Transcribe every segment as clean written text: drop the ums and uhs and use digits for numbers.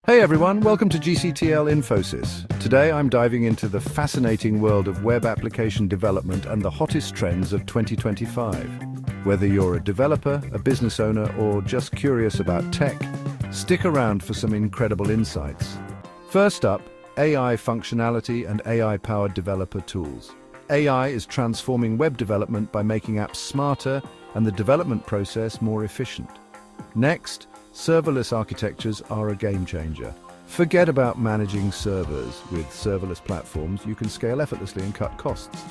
Hey everyone, welcome to GCTL INFOSYS. Today I'm diving into the fascinating world of web application development and the hottest trends of 2025. Whether you're a developer, a business owner, or just curious about tech, stick around for some incredible insights. First up, AI functionality and AI-powered developer tools. AI is transforming web development by making apps smarter and the development process more efficient. Next, serverless architectures are a game changer. Forget about managing servers. With serverless platforms, you can scale effortlessly and cut costs.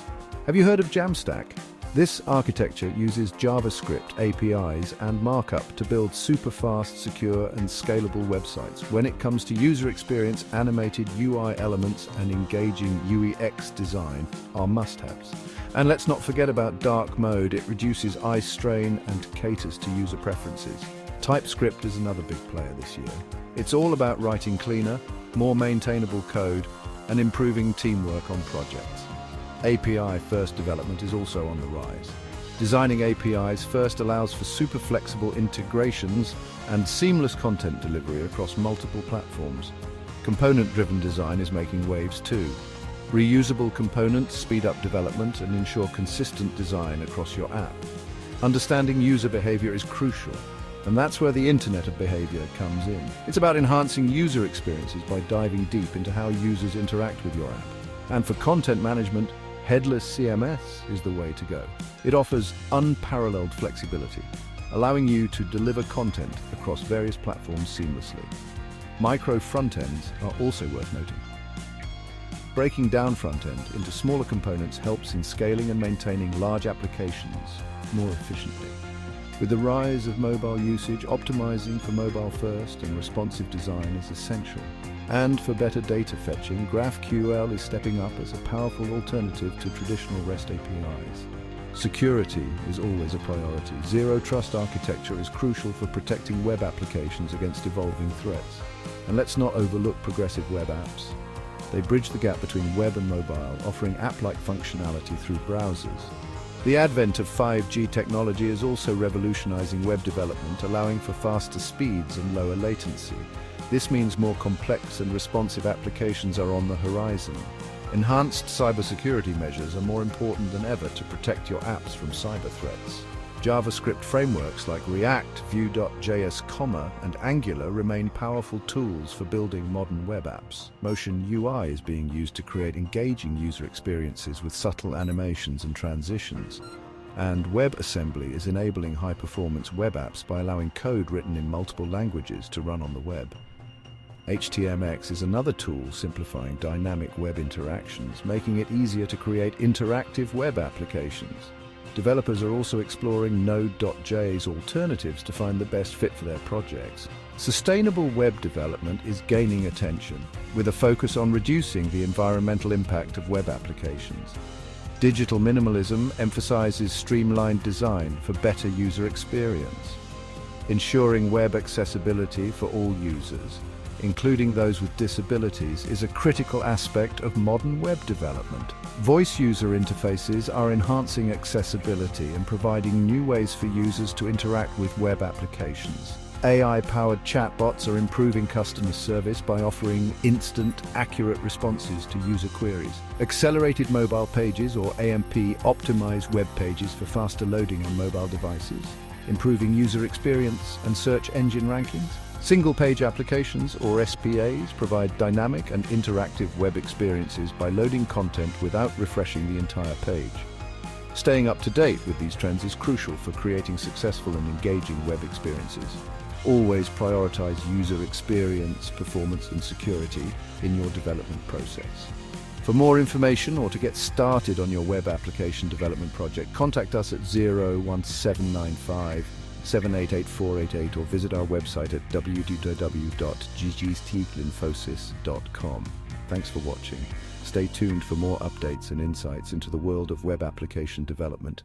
Have you heard of Jamstack? This architecture uses JavaScript APIs and markup to build super-fast, secure, and scalable websites. When it comes to user experience, animated UI elements and engaging UX design are must-haves. And let's not forget about dark mode. It reduces eye strain and caters to user preferences. TypeScript is another big player this year. It's all about writing cleaner, more maintainable code and improving teamwork on projects. API-first development is also on the rise. Designing APIs first allows for super flexible integrations and seamless content delivery across multiple platforms. Component-driven design is making waves too. Reusable components speed up development and ensure consistent design across your app. Understanding user behavior is crucial. And that's where the Internet of Behavior comes in. It's about enhancing user experiences by diving deep into how users interact with your app. And for content management, headless CMS is the way to go. It offers unparalleled flexibility, allowing you to deliver content across various platforms seamlessly. Micro front-ends are also worth noting. Breaking down front-end into smaller components helps in scaling and maintaining large applications more efficiently. With the rise of mobile usage, optimizing for mobile-first and responsive design is essential. And for better data fetching, GraphQL is stepping up as a powerful alternative to traditional REST APIs. Security is always a priority. Zero-trust architecture is crucial for protecting web applications against evolving threats. And let's not overlook progressive web apps. They bridge the gap between web and mobile, offering app-like functionality through browsers. The advent of 5G technology is also revolutionizing web development, allowing for faster speeds and lower latency. This means more complex and responsive applications are on the horizon. Enhanced cybersecurity measures are more important than ever to protect your apps from cyber threats. JavaScript frameworks like React, Vue.js, and Angular remain powerful tools for building modern web apps. Motion UI is being used to create engaging user experiences with subtle animations and transitions. And WebAssembly is enabling high-performance web apps by allowing code written in multiple languages to run on the web. HTMX is another tool simplifying dynamic web interactions, making it easier to create interactive web applications. Developers are also exploring Node.js alternatives to find the best fit for their projects. Sustainable web development is gaining attention, with a focus on reducing the environmental impact of web applications. Digital minimalism emphasizes streamlined design for better user experience. Ensuring web accessibility for all users, including those with disabilities, is a critical aspect of modern web development. Voice user interfaces are enhancing accessibility and providing new ways for users to interact with web applications. AI-powered chatbots are improving customer service by offering instant, accurate responses to user queries. Accelerated mobile pages, or AMP, optimize web pages for faster loading on mobile devices, improving user experience and search engine rankings. Single-page applications, or SPAs, provide dynamic and interactive web experiences by loading content without refreshing the entire page. Staying up to date with these trends is crucial for creating successful and engaging web experiences. Always prioritize user experience, performance, and security in your development process. For more information or to get started on your web application development project, contact us at 01795 788-488 or visit our website at www.ggtlinfosys.com. Thanks for watching. Stay tuned for more updates and insights into the world of web application development.